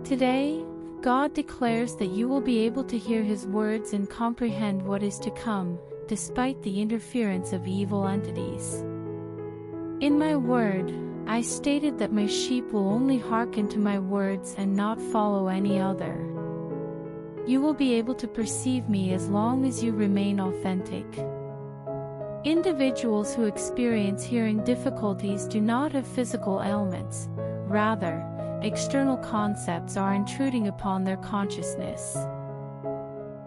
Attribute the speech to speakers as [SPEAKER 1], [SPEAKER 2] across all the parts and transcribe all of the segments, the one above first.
[SPEAKER 1] Today, God declares that you will be able to hear His words and comprehend what is to come, despite the interference of evil entities. In my word, I stated that my sheep will only hearken to my words and not follow any other. You will be able to perceive me as long as you remain authentic. Individuals who experience hearing difficulties do not have physical ailments. Rather, external concepts are intruding upon their consciousness.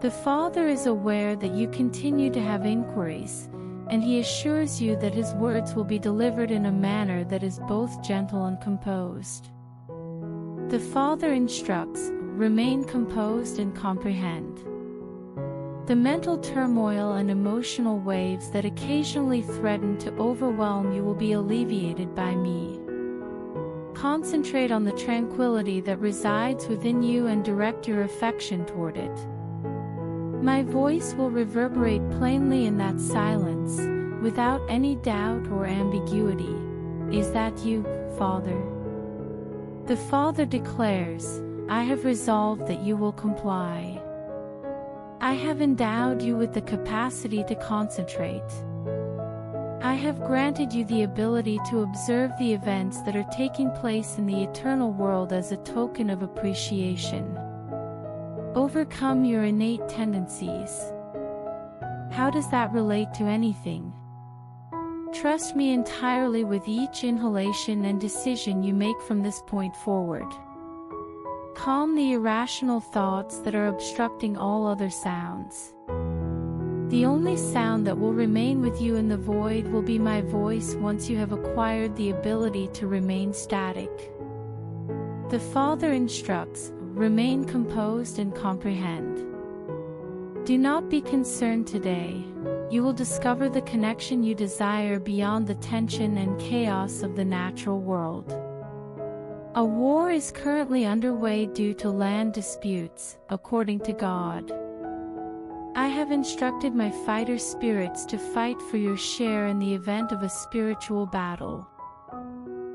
[SPEAKER 1] The Father is aware that you continue to have inquiries, and He assures you that His words will be delivered in a manner that is both gentle and composed. The Father instructs, remain composed and comprehend. The mental turmoil and emotional waves that occasionally threaten to overwhelm you will be alleviated by me. Concentrate on the tranquility that resides within you and direct your affection toward it. My voice will reverberate plainly in that silence, without any doubt or ambiguity. Is that you, Father? The Father declares, I have resolved that you will comply. I have endowed you with the capacity to concentrate. I have granted you the ability to observe the events that are taking place in the eternal world as a token of appreciation. Overcome your innate tendencies. How does that relate to anything? Trust me entirely with each inhalation and decision you make from this point forward. Calm the irrational thoughts that are obstructing all other sounds. The only sound that will remain with you in the void will be my voice once you have acquired the ability to remain static. The Father instructs, remain composed and comprehend. Do not be concerned today. You will discover the connection you desire beyond the tension and chaos of the natural world. A war is currently underway due to land disputes, according to God. I have instructed my fighter spirits to fight for your share in the event of a spiritual battle.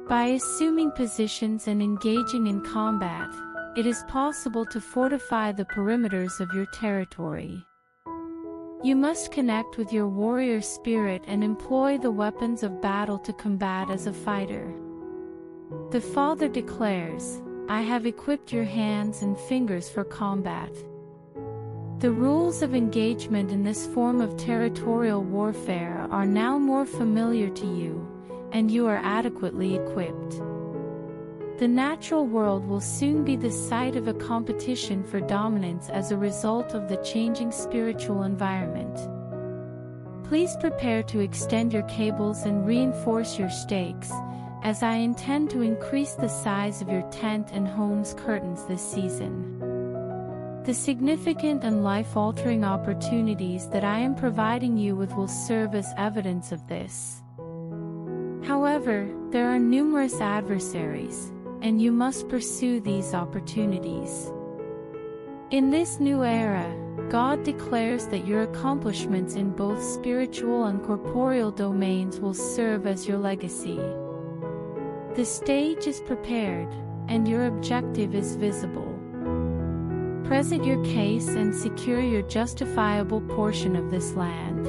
[SPEAKER 1] By assuming positions and engaging in combat, it is possible to fortify the perimeters of your territory. You must connect with your warrior spirit and employ the weapons of battle to combat as a fighter. The Father declares, I have equipped your hands and fingers for combat. The rules of engagement in this form of territorial warfare are now more familiar to you, and you are adequately equipped. The natural world will soon be the site of a competition for dominance as a result of the changing spiritual environment. Please prepare to extend your cables and reinforce your stakes, as I intend to increase the size of your tent and home's curtains this season. The significant and life-altering opportunities that I am providing you with will serve as evidence of this. However, there are numerous adversaries, and you must pursue these opportunities. In this new era, God declares that your accomplishments in both spiritual and corporeal domains will serve as your legacy. The stage is prepared, and your objective is visible. Present your case and secure your justifiable portion of this land.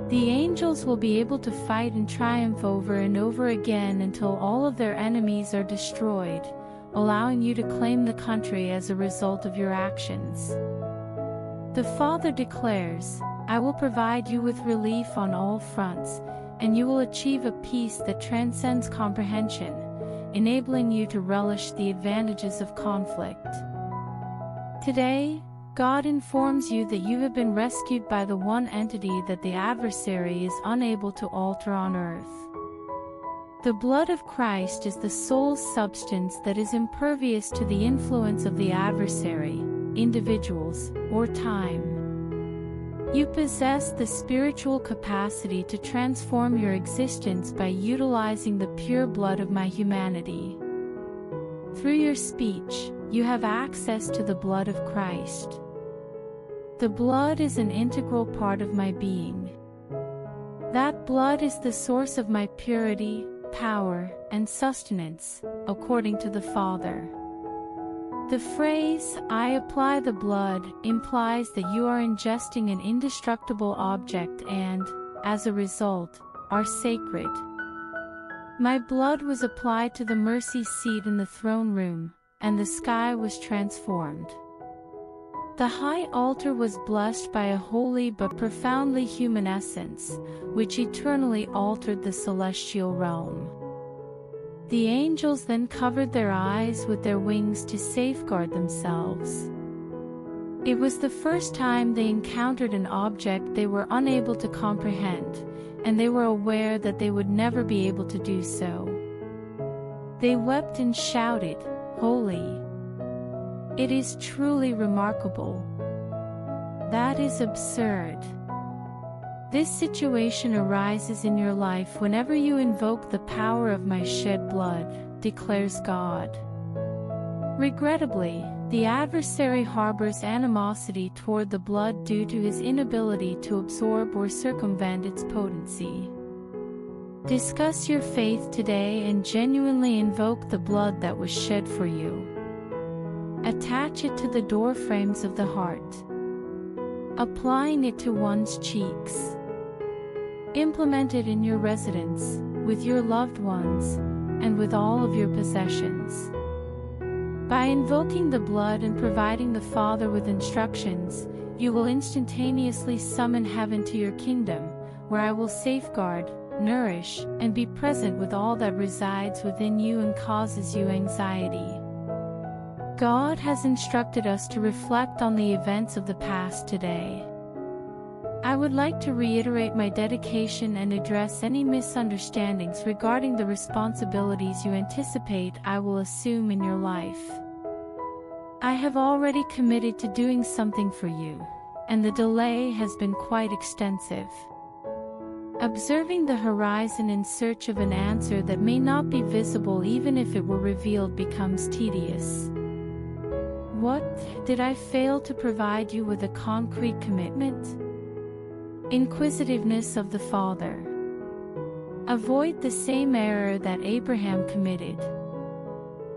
[SPEAKER 1] The angels will be able to fight and triumph over and over again until all of their enemies are destroyed, allowing you to claim the country as a result of your actions. The Father declares, I will provide you with relief on all fronts, and you will achieve a peace that transcends comprehension, enabling you to relish the advantages of conflict. Today, God informs you that you have been rescued by the one entity that the adversary is unable to alter on earth. The blood of Christ is the soul's substance that is impervious to the influence of the adversary, individuals, or time. You possess the spiritual capacity to transform your existence by utilizing the pure blood of my humanity. Through your speech, you have access to the blood of Christ. The blood is an integral part of my being. That blood is the source of my purity, power, and sustenance, according to the Father. The phrase, "I apply the blood," implies that you are ingesting an indestructible object and, as a result, are sacred. My blood was applied to the mercy seat in the throne room, and the sky was transformed. The high altar was blessed by a holy but profoundly human essence, which eternally altered the celestial realm. The angels then covered their eyes with their wings to safeguard themselves. It was the first time they encountered an object they were unable to comprehend, and they were aware that they would never be able to do so. They wept and shouted, "Holy!" It is truly remarkable. That is absurd. This situation arises in your life whenever you invoke the power of my shed blood, declares God. Regrettably, the adversary harbors animosity toward the blood due to his inability to absorb or circumvent its potency. Discuss your faith today and genuinely invoke the blood that was shed for you. Attach it to the doorframes of the heart, applying it to one's cheeks. Implement it in your residence, with your loved ones, and with all of your possessions. By invoking the blood and providing the Father with instructions, you will instantaneously summon heaven to your kingdom, where I will safeguard, nourish, and be present with all that resides within you and causes you anxiety. God has instructed us to reflect on the events of the past today. I would like to reiterate my dedication and address any misunderstandings regarding the responsibilities you anticipate I will assume in your life. I have already committed to doing something for you, and the delay has been quite extensive. Observing the horizon in search of an answer that may not be visible even if it were revealed becomes tedious. What, did I fail to provide you with a concrete commitment? Inquisitiveness of the Father. Avoid the same error that Abraham committed.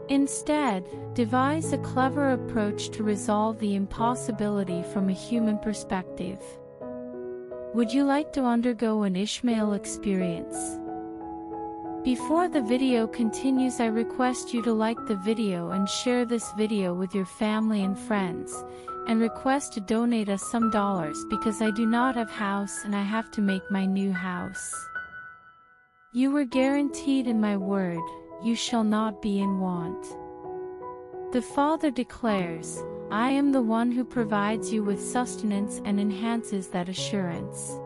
[SPEAKER 1] Instead, devise a clever approach to resolve the impossibility from a human perspective. Would you like to undergo an Ishmael experience? Before the video continues, I request you to like the video and share this video with your family and friends, and request to donate us some dollars because I do not have house and I have to make my new house. You were guaranteed in my word, you shall not be in want. The Father declares, I am the one who provides you with sustenance and enhances that assurance.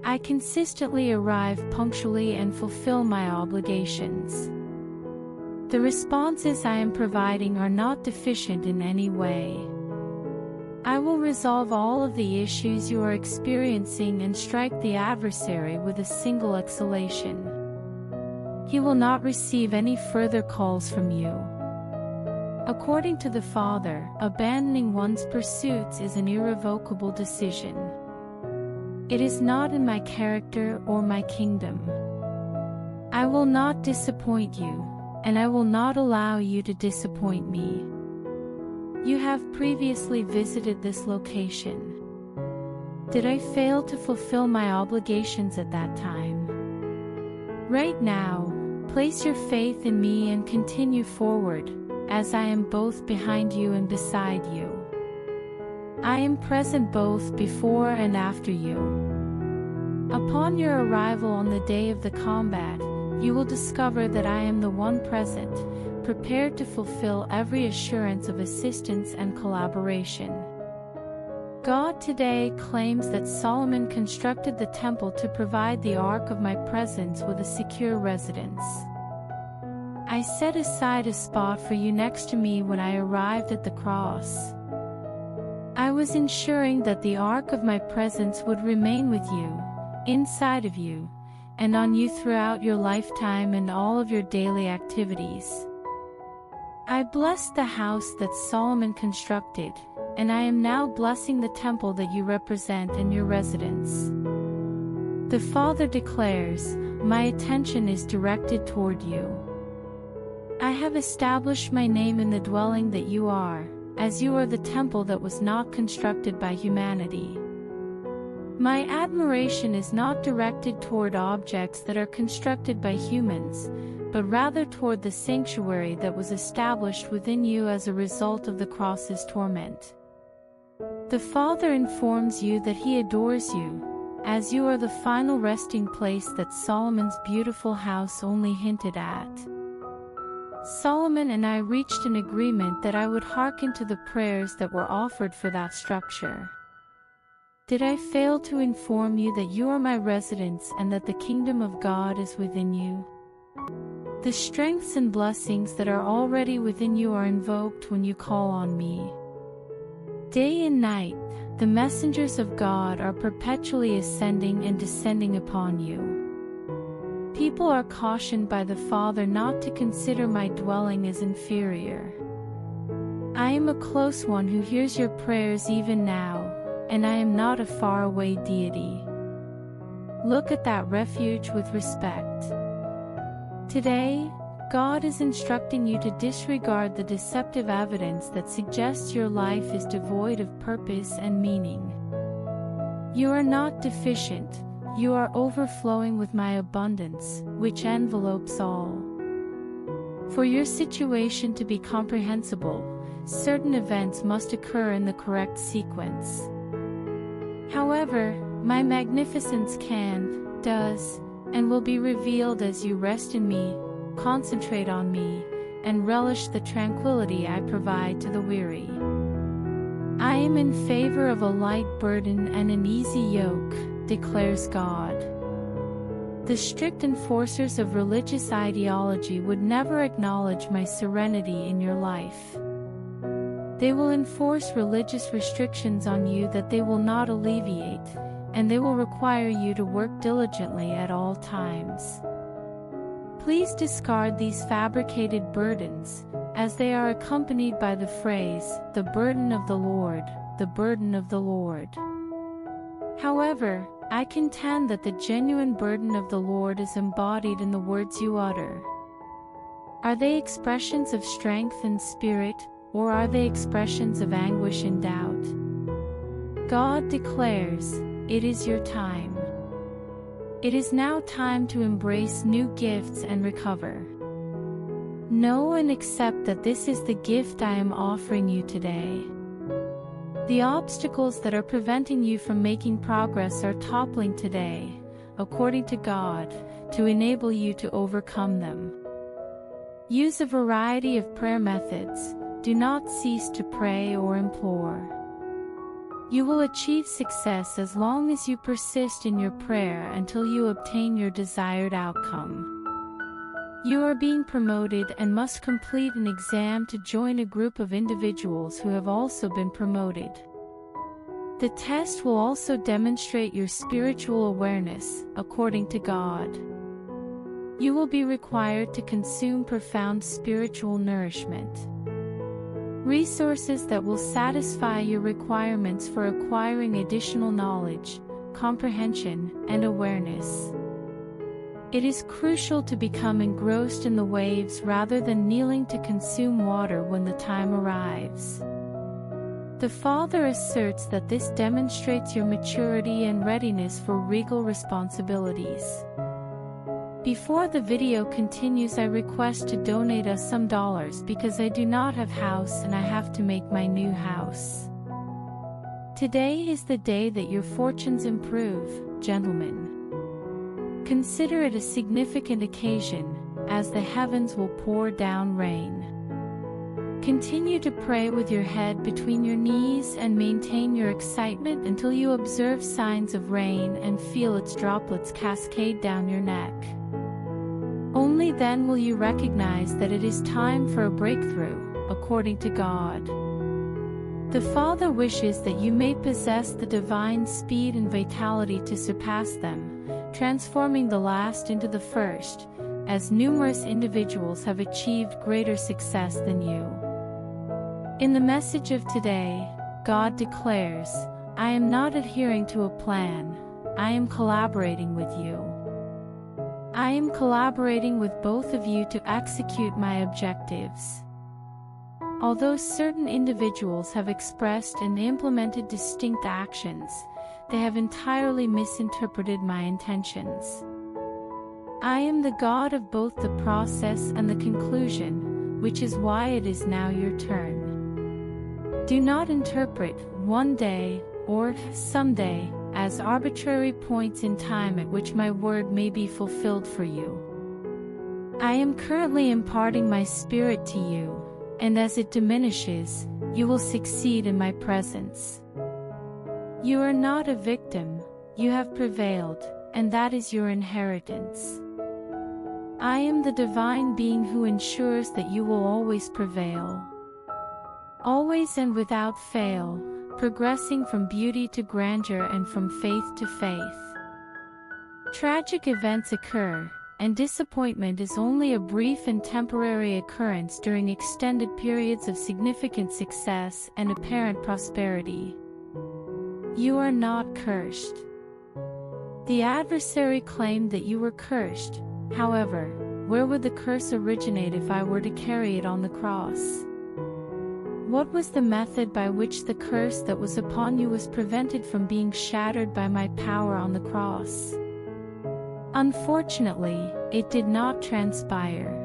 [SPEAKER 1] I consistently arrive punctually and fulfill my obligations. The responses I am providing are not deficient in any way. I will resolve all of the issues you are experiencing and strike the adversary with a single exhalation. He will not receive any further calls from you. According to the Father, abandoning one's pursuits is an irrevocable decision. It is not in my character or my kingdom. I will not disappoint you, and I will not allow you to disappoint me. You have previously visited this location. Did I fail to fulfill my obligations at that time? Right now, place your faith in me and continue forward, as I am both behind you and beside you. I am present both before and after you. Upon your arrival on the day of the combat, you will discover that I am the one present, prepared to fulfill every assurance of assistance and collaboration. God today claims that Solomon constructed the temple to provide the ark of my presence with a secure residence. I set aside a spot for you next to me when I arrived at the cross. I was ensuring that the ark of my presence would remain with you, inside of you, and on you throughout your lifetime and all of your daily activities. I blessed the house that Solomon constructed, and I am now blessing the temple that you represent in your residence. The Father declares, my attention is directed toward you. I have established my name in the dwelling that you are, as you are the temple that was not constructed by humanity. My admiration is not directed toward objects that are constructed by humans, but rather toward the sanctuary that was established within you as a result of the cross's torment. The Father informs you that He adores you, as you are the final resting place that Solomon's beautiful house only hinted at. Solomon and I reached an agreement that I would hearken to the prayers that were offered for that structure. Did I fail to inform you that you are my residence and that the kingdom of God is within you? The strengths and blessings that are already within you are invoked when you call on me. Day and night, the messengers of God are perpetually ascending and descending upon you. People are cautioned by the Father not to consider my dwelling as inferior. I am a close one who hears your prayers even now, and I am not a faraway deity. Look at that refuge with respect. Today, God is instructing you to disregard the deceptive evidence that suggests your life is devoid of purpose and meaning. You are not deficient, you are overflowing with my abundance, which envelopes all. For your situation to be comprehensible, certain events must occur in the correct sequence. However, my magnificence can, does, and will be revealed as you rest in me, concentrate on me, and relish the tranquility I provide to the weary. I am in favor of a light burden and an easy yoke, declares God. The strict enforcers of religious ideology would never acknowledge my serenity in your life. They will enforce religious restrictions on you that they will not alleviate, and they will require you to work diligently at all times. Please discard these fabricated burdens, as they are accompanied by the phrase, "the burden of the Lord, the burden of the Lord." However, I contend that the genuine burden of the Lord is embodied in the words you utter. Are they expressions of strength and spirit, or are they expressions of anguish and doubt? God declares, it is your time. It is now time to embrace new gifts and recover. Know and accept that this is the gift I am offering you today. The obstacles that are preventing you from making progress are toppling today, according to God, to enable you to overcome them. Use a variety of prayer methods. Do not cease to pray or implore. You will achieve success as long as you persist in your prayer until you obtain your desired outcome. You are being promoted and must complete an exam to join a group of individuals who have also been promoted. The test will also demonstrate your spiritual awareness, according to God. You will be required to consume profound spiritual nourishment. Resources that will satisfy your requirements for acquiring additional knowledge, comprehension, and awareness. It is crucial to become engrossed in the waves rather than kneeling to consume water when the time arrives. The Father asserts that this demonstrates your maturity and readiness for regal responsibilities. Before the video continues, I request to donate us some dollars because I do not have house and I have to make my new house. Today is the day that your fortunes improve, gentlemen. Consider it a significant occasion, as the heavens will pour down rain. Continue to pray with your head between your knees and maintain your excitement until you observe signs of rain and feel its droplets cascade down your neck. Only then will you recognize that it is time for a breakthrough, according to God. The Father wishes that you may possess the divine speed and vitality to surpass them, transforming the last into the first, as numerous individuals have achieved greater success than you. In the message of today, God declares, I am not adhering to a plan, I am collaborating with you. I am collaborating with both of you to execute my objectives. Although certain individuals have expressed and implemented distinct actions, they have entirely misinterpreted my intentions. I am the God of both the process and the conclusion, which is why it is now your turn. Do not interpret one day or someday as arbitrary points in time at which my word may be fulfilled for you. I am currently imparting my spirit to you, and as it diminishes, you will succeed in my presence. You are not a victim, you have prevailed, and that is your inheritance. I am the divine being who ensures that you will always prevail. Always and without fail, progressing from beauty to grandeur and from faith to faith. Tragic events occur, and disappointment is only a brief and temporary occurrence during extended periods of significant success and apparent prosperity. You are not cursed. The adversary claimed that you were cursed. However, where would the curse originate if I were to carry it on the cross? What was the method by which the curse that was upon you was prevented from being shattered by my power on the cross? Unfortunately, it did not transpire.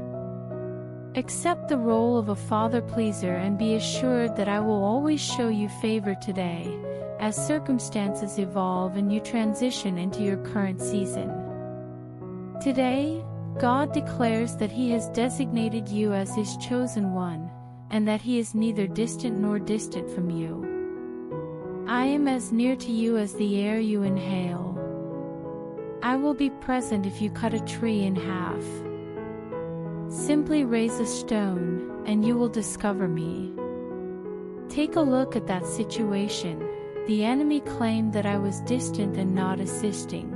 [SPEAKER 1] Accept the role of a father-pleaser and be assured that I will always show you favor today, as circumstances evolve and you transition into your current season. Today, God declares that He has designated you as His chosen one, and that He is neither distant nor distant from you. I am as near to you as the air you inhale. I will be present if you cut a tree in half. Simply raise a stone, and you will discover me. Take a look at that situation. The enemy claimed that I was distant and not assisting.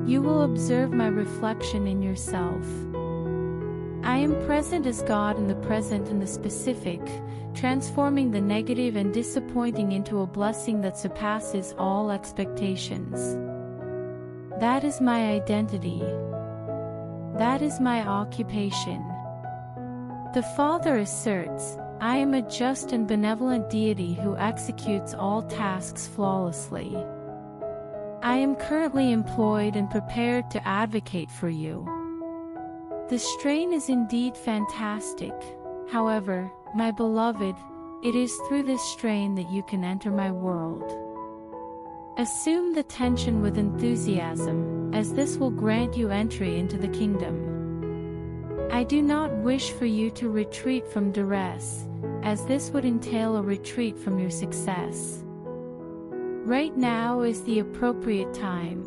[SPEAKER 1] You will observe my reflection in yourself. I am present as God in the present and the specific, transforming the negative and disappointing into a blessing that surpasses all expectations. That is my identity. That is my occupation. The Father asserts, I am a just and benevolent deity who executes all tasks flawlessly. I am currently employed and prepared to advocate for you. The strain is indeed fantastic. However, my beloved, it is through this strain that you can enter my world. Assume the tension with enthusiasm, as this will grant you entry into the kingdom. I do not wish for you to retreat from duress, as this would entail a retreat from your success. Right now is the appropriate time.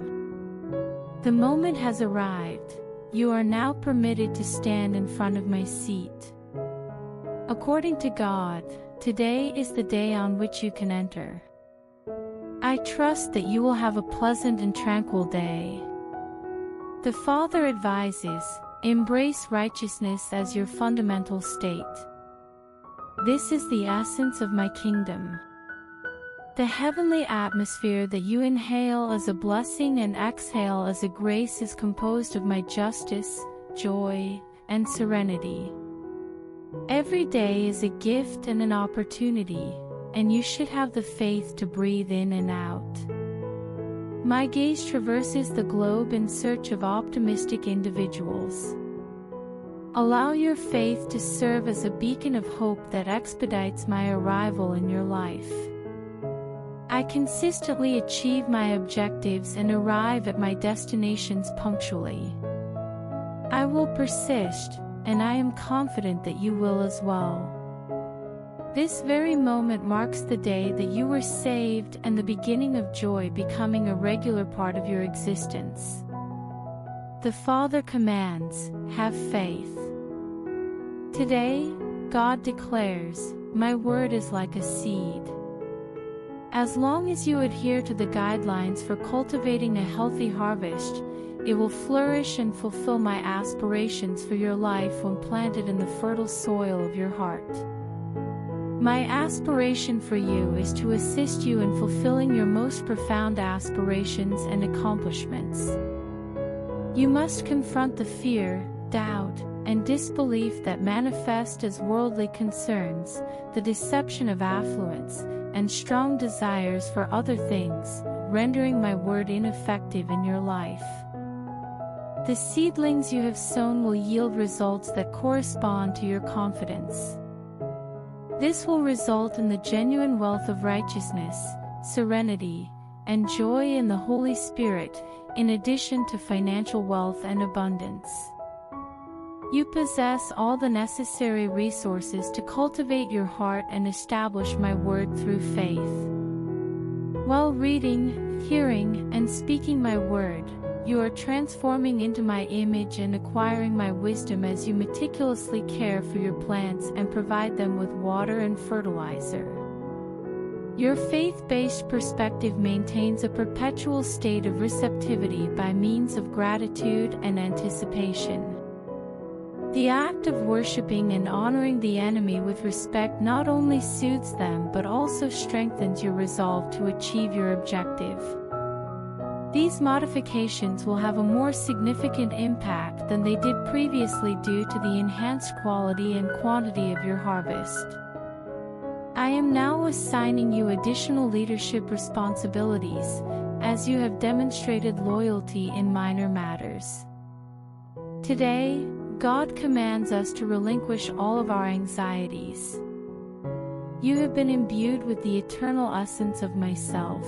[SPEAKER 1] The moment has arrived. You are now permitted to stand in front of my seat. According to God, today is the day on which you can enter. I trust that you will have a pleasant and tranquil day. The Father advises, embrace righteousness as your fundamental state. This is the essence of my kingdom. The heavenly atmosphere that you inhale as a blessing and exhale as a grace is composed of my justice, joy, and serenity. Every day is a gift and an opportunity, and you should have the faith to breathe in and out. My gaze traverses the globe in search of optimistic individuals. Allow your faith to serve as a beacon of hope that expedites my arrival in your life. I consistently achieve my objectives and arrive at my destinations punctually. I will persist, and I am confident that you will as well. This very moment marks the day that you were saved and the beginning of joy becoming a regular part of your existence. The Father commands, have faith. Today, God declares, my word is like a seed. As long as you adhere to the guidelines for cultivating a healthy harvest, it will flourish and fulfill my aspirations for your life when planted in the fertile soil of your heart. My aspiration for you is to assist you in fulfilling your most profound aspirations and accomplishments. You must confront the fear, doubt, and disbelief that manifest as worldly concerns, the deception of affluence, and strong desires for other things, rendering my word ineffective in your life. The seedlings you have sown will yield results that correspond to your confidence. This will result in the genuine wealth of righteousness, serenity, and joy in the Holy Spirit, in addition to financial wealth and abundance. You possess all the necessary resources to cultivate your heart and establish my word through faith. While reading, hearing, and speaking my word, you are transforming into my image and acquiring my wisdom as you meticulously care for your plants and provide them with water and fertilizer. Your faith-based perspective maintains a perpetual state of receptivity by means of gratitude and anticipation. The act of worshiping and honoring the enemy with respect not only soothes them but also strengthens your resolve to achieve your objective. These modifications will have a more significant impact than they did previously due to the enhanced quality and quantity of your harvest. I am now assigning you additional leadership responsibilities, as you have demonstrated loyalty in minor matters. Today, God commands us to relinquish all of our anxieties. You have been imbued with the eternal essence of myself.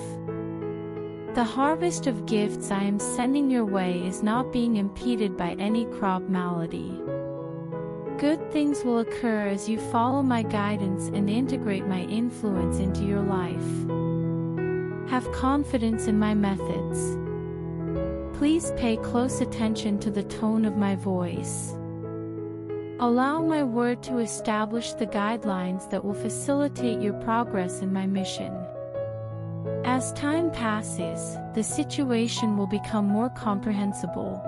[SPEAKER 1] The harvest of gifts I am sending your way is not being impeded by any crop malady. Good things will occur as you follow my guidance and integrate my influence into your life. Have confidence in my methods. Please pay close attention to the tone of my voice. Allow my word to establish the guidelines that will facilitate your progress in my mission. As time passes, the situation will become more comprehensible.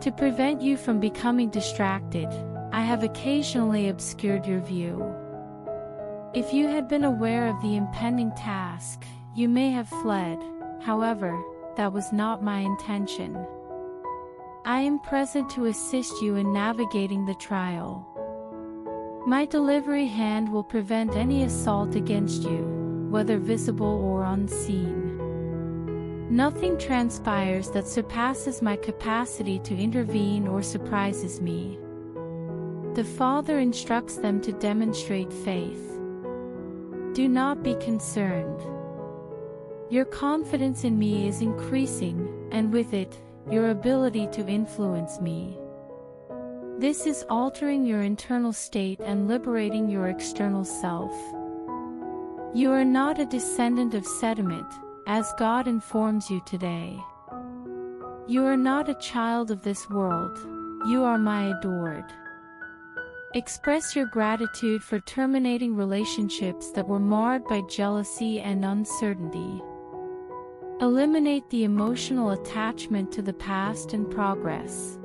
[SPEAKER 1] To prevent you from becoming distracted, I have occasionally obscured your view. If you had been aware of the impending task, you may have fled. However, that was not my intention. I am present to assist you in navigating the trial. My delivery hand will prevent any assault against you, whether visible or unseen. Nothing transpires that surpasses my capacity to intervene or surprises me. The Father instructs them to demonstrate faith. Do not be concerned. Your confidence in me is increasing, and with it, your ability to influence me. This is altering your internal state and liberating your external self. You are not a descendant of sediment, as God informs you today. You are not a child of this world, you are my adored. Express your gratitude for terminating relationships that were marred by jealousy and uncertainty. Eliminate the emotional attachment to the past and progress.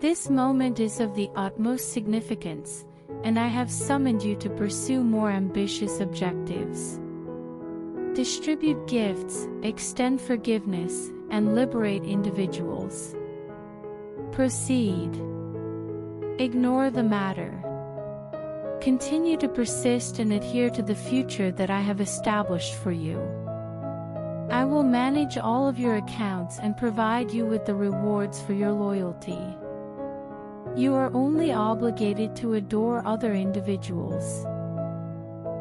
[SPEAKER 1] This moment is of the utmost significance, and I have summoned you to pursue more ambitious objectives. Distribute gifts, extend forgiveness, and liberate individuals. Proceed. Ignore the matter. Continue to persist and adhere to the future that I have established for you. I will manage all of your accounts and provide you with the rewards for your loyalty. You are only obligated to adore other individuals.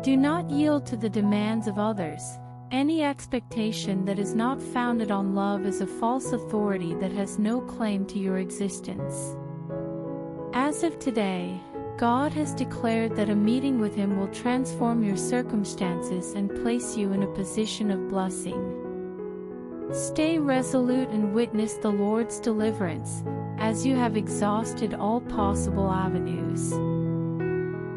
[SPEAKER 1] Do not yield to the demands of others. Any expectation that is not founded on love is a false authority that has no claim to your existence. As of today, God has declared that a meeting with Him will transform your circumstances and place you in a position of blessing. Stay resolute and witness the Lord's deliverance, as you have exhausted all possible avenues.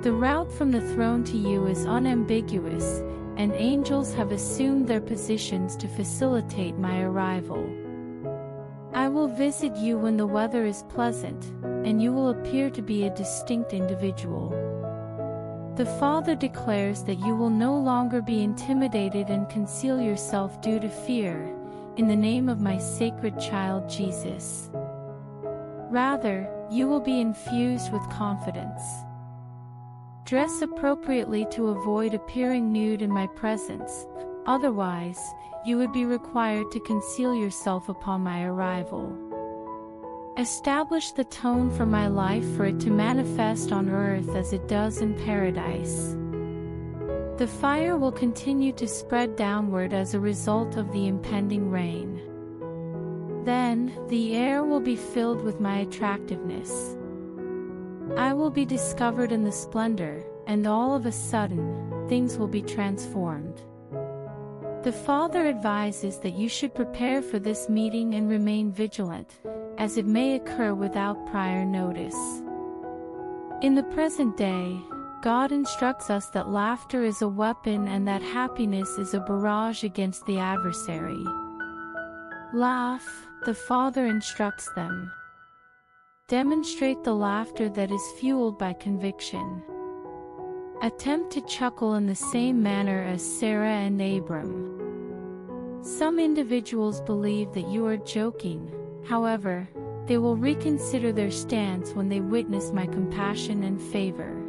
[SPEAKER 1] The route from the throne to you is unambiguous, and angels have assumed their positions to facilitate my arrival. I will visit you when the weather is pleasant, and you will appear to be a distinct individual. The Father declares that you will no longer be intimidated and conceal yourself due to fear. in the name of my sacred child Jesus. Rather, you will be infused with confidence. Dress appropriately to avoid appearing nude in my presence, otherwise, you would be required to conceal yourself upon my arrival. Establish the tone for my life for it to manifest on earth as it does in paradise. The fire will continue to spread downward as a result of the impending rain. Then, the air will be filled with my attractiveness. I will be discovered in the splendor, and all of a sudden, things will be transformed. The Father advises that you should prepare for this meeting and remain vigilant, as it may occur without prior notice. In the present day, God instructs us that laughter is a weapon and that happiness is a barrage against the adversary. Laugh, the Father instructs them. Demonstrate the laughter that is fueled by conviction. Attempt to chuckle in the same manner as Sarah and Abram. Some individuals believe that you are joking, however, they will reconsider their stance when they witness my compassion and favor.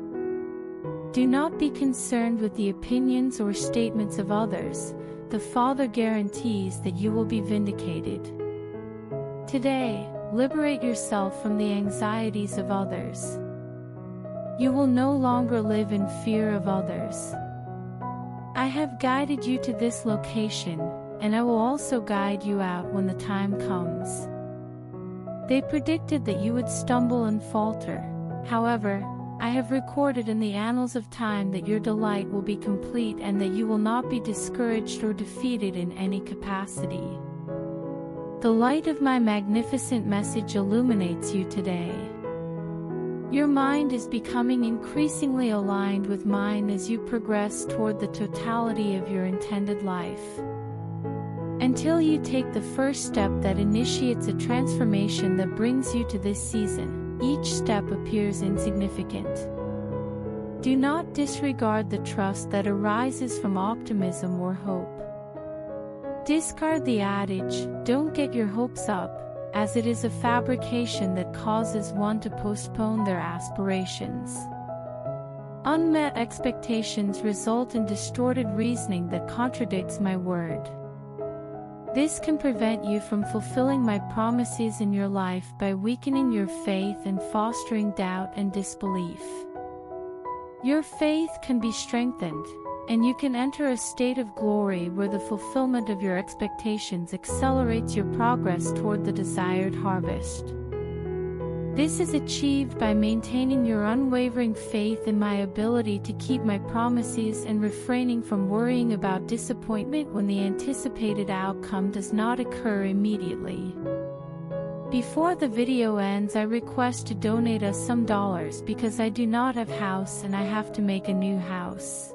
[SPEAKER 1] Do not be concerned with the opinions or statements of others. The Father guarantees that you will be vindicated. Today, liberate yourself from the anxieties of others. You will no longer live in fear of others. I have guided you to this location, and I will also guide you out when the time comes. They predicted that you would stumble and falter. However, I have recorded in the annals of time that your delight will be complete and that you will not be discouraged or defeated in any capacity. The light of my magnificent message illuminates you today. Your mind is becoming increasingly aligned with mine as you progress toward the totality of your intended life. Until you take the first step that initiates a transformation that brings you to this season, each step appears insignificant. Do not disregard the trust that arises from optimism or hope. Discard the adage, "Don't get your hopes up," as it is a fabrication that causes one to postpone their aspirations. Unmet expectations result in distorted reasoning that contradicts my word. This can prevent you from fulfilling my promises in your life by weakening your faith and fostering doubt and disbelief. Your faith can be strengthened, and you can enter a state of glory where the fulfillment of your expectations accelerates your progress toward the desired harvest. This is achieved by maintaining your unwavering faith in my ability to keep my promises and refraining from worrying about disappointment when the anticipated outcome does not occur immediately. Before the video ends, I request to donate us some dollars because I do not have house and I have to make a new house.